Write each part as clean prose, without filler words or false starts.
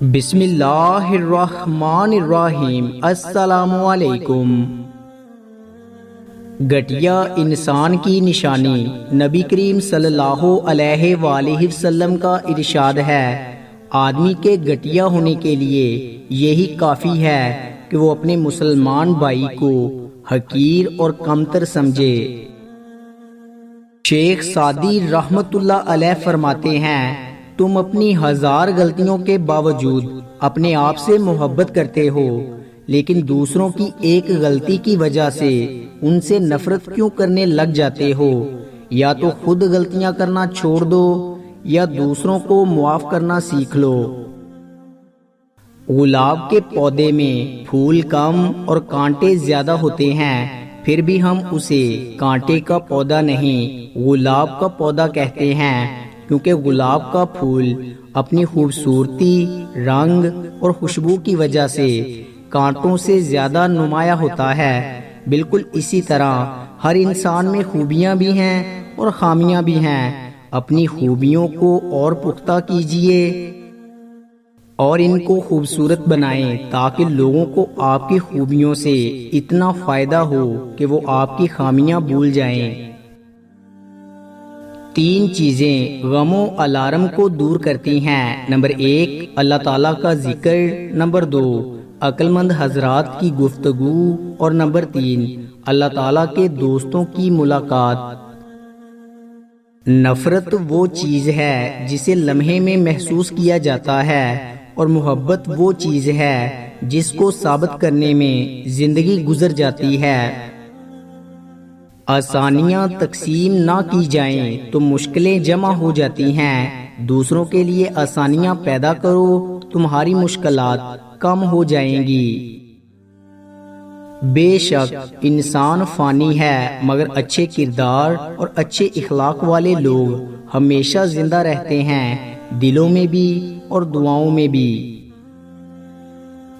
بسم اللہ الرحمن الرحیم۔ السلام علیکم۔ گٹیا انسان کی نشانی۔ نبی کریم صلی اللہ علیہ وآلہ وسلم کا ارشاد ہے، آدمی کے گٹیا ہونے کے لیے یہی کافی ہے کہ وہ اپنے مسلمان بھائی کو حقیر اور کمتر سمجھے۔ شیخ سعدی رحمت اللہ علیہ فرماتے ہیں، تم اپنی ہزار غلطیوں کے باوجود اپنے آپ سے محبت کرتے ہو، لیکن دوسروں کی ایک غلطی کی وجہ سے ان سے نفرت کیوں کرنے لگ جاتے ہو؟ یا تو خود غلطیاں کرنا چھوڑ دو یا دوسروں کو معاف کرنا سیکھ لو۔ گلاب کے پودے میں پھول کم اور کانٹے زیادہ ہوتے ہیں، پھر بھی ہم اسے کانٹے کا پودا نہیں گلاب کا پودا کہتے ہیں، کیونکہ گلاب کا پھول اپنی خوبصورتی، رنگ اور خوشبو کی وجہ سے کانٹوں سے زیادہ نمایاں ہوتا ہے۔ بالکل اسی طرح ہر انسان میں خوبیاں بھی ہیں اور خامیاں بھی ہیں۔ اپنی خوبیوں کو اور پختہ کیجئے اور ان کو خوبصورت بنائیں، تاکہ لوگوں کو آپ کی خوبیوں سے اتنا فائدہ ہو کہ وہ آپ کی خامیاں بھول جائیں۔ 3 چیزیں غم و الارم کو دور کرتی ہیں۔ نمبر 1 اللہ تعالیٰ کا ذکر، نمبر 2 عقل مند حضرات کی گفتگو، اور نمبر 3 اللہ تعالیٰ کے دوستوں کی ملاقات۔ نفرت وہ چیز ہے جسے لمحے میں محسوس کیا جاتا ہے، اور محبت وہ چیز ہے جس کو ثابت کرنے میں زندگی گزر جاتی ہے۔ آسانیاں تقسیم نہ کی جائیں تو مشکلیں جمع ہو جاتی ہیں۔ دوسروں کے لیے آسانیاں پیدا کرو، تمہاری مشکلات کم ہو جائیں گی۔ بے شک انسان فانی ہے، مگر اچھے کردار اور اچھے اخلاق والے لوگ ہمیشہ زندہ رہتے ہیں، دلوں میں بھی اور دعاؤں میں بھی۔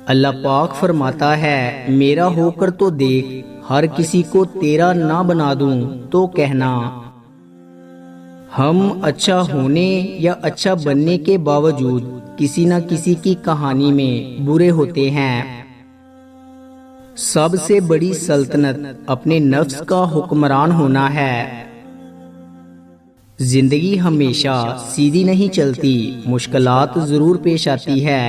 اللہ پاک فرماتا ہے، میرا ہو کر تو دیکھ، ہر کسی کو تیرا نہ بنا دوں تو کہنا۔ ہم اچھا ہونے یا اچھا بننے کے باوجود کسی نہ کسی کی کہانی میں برے ہوتے ہیں۔ سب سے بڑی سلطنت اپنے نفس کا حکمران ہونا ہے۔ زندگی ہمیشہ سیدھی نہیں چلتی، مشکلات ضرور پیش آتی ہے۔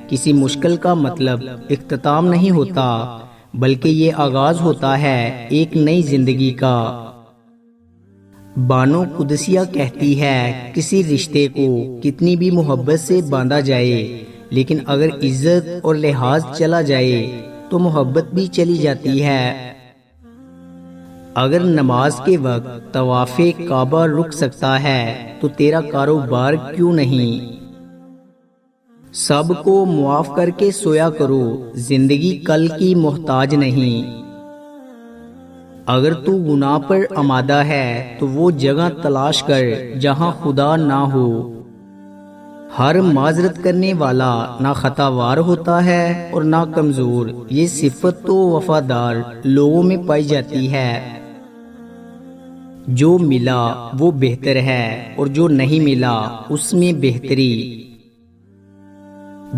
کسی مشکل کا مطلب اختتام نہیں ہوتا، بلکہ یہ آغاز ہوتا ہے ایک نئی زندگی کا۔ بانو قدسیہ کہتی ہے، کسی رشتے کو کتنی بھی محبت سے باندھا جائے، لیکن اگر عزت اور لحاظ چلا جائے تو محبت بھی چلی جاتی ہے۔ اگر نماز کے وقت طواف کعبہ رک سکتا ہے تو تیرا کاروبار کیوں نہیں؟ سب کو معاف کر کے سویا کرو، زندگی کل کی محتاج نہیں۔ اگر تو گناہ پر آمادہ ہے تو وہ جگہ تلاش کر جہاں خدا نہ ہو۔ ہر معذرت کرنے والا نہ خطاوار ہوتا ہے اور نہ کمزور، یہ صفت تو وفادار لوگوں میں پائی جاتی ہے۔ جو ملا وہ بہتر ہے اور جو نہیں ملا اس میں بہتری۔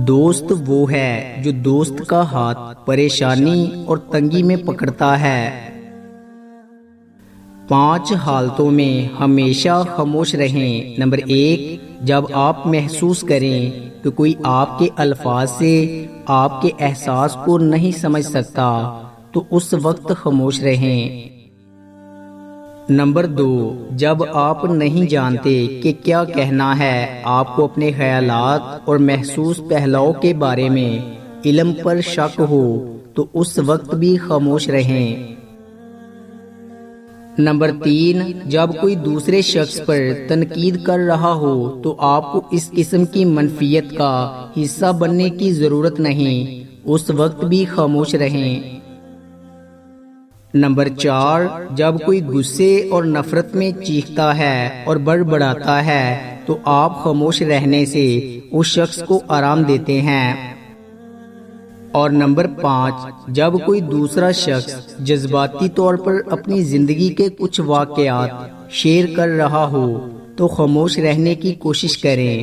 دوست وہ ہے جو دوست کا ہاتھ پریشانی اور تنگی میں پکڑتا ہے۔ 5 حالتوں میں ہمیشہ خاموش رہیں۔ نمبر 1 جب آپ محسوس کریں کہ کوئی آپ کے الفاظ سے آپ کے احساس کو نہیں سمجھ سکتا تو اس وقت خاموش رہیں۔ نمبر 2 جب آپ نہیں جانتے کہ کیا کہنا ہے، آپ کو اپنے خیالات اور محسوس پہلوؤں کے بارے میں علم پر شک ہو تو اس وقت بھی خاموش رہیں۔ نمبر 3 جب کوئی دوسرے شخص پر تنقید کر رہا ہو تو آپ کو اس قسم کی منفیت کا حصہ بننے کی ضرورت نہیں، اس وقت بھی خاموش رہیں۔ نمبر 4 جب کوئی غصے اور نفرت میں چیختا ہے اور بڑبڑاتا ہے تو آپ خاموش رہنے سے اس شخص کو آرام دیتے ہیں۔ اور نمبر 5 جب کوئی دوسرا شخص جذباتی طور پر اپنی زندگی کے کچھ واقعات شیئر کر رہا ہو تو خاموش رہنے کی کوشش کریں۔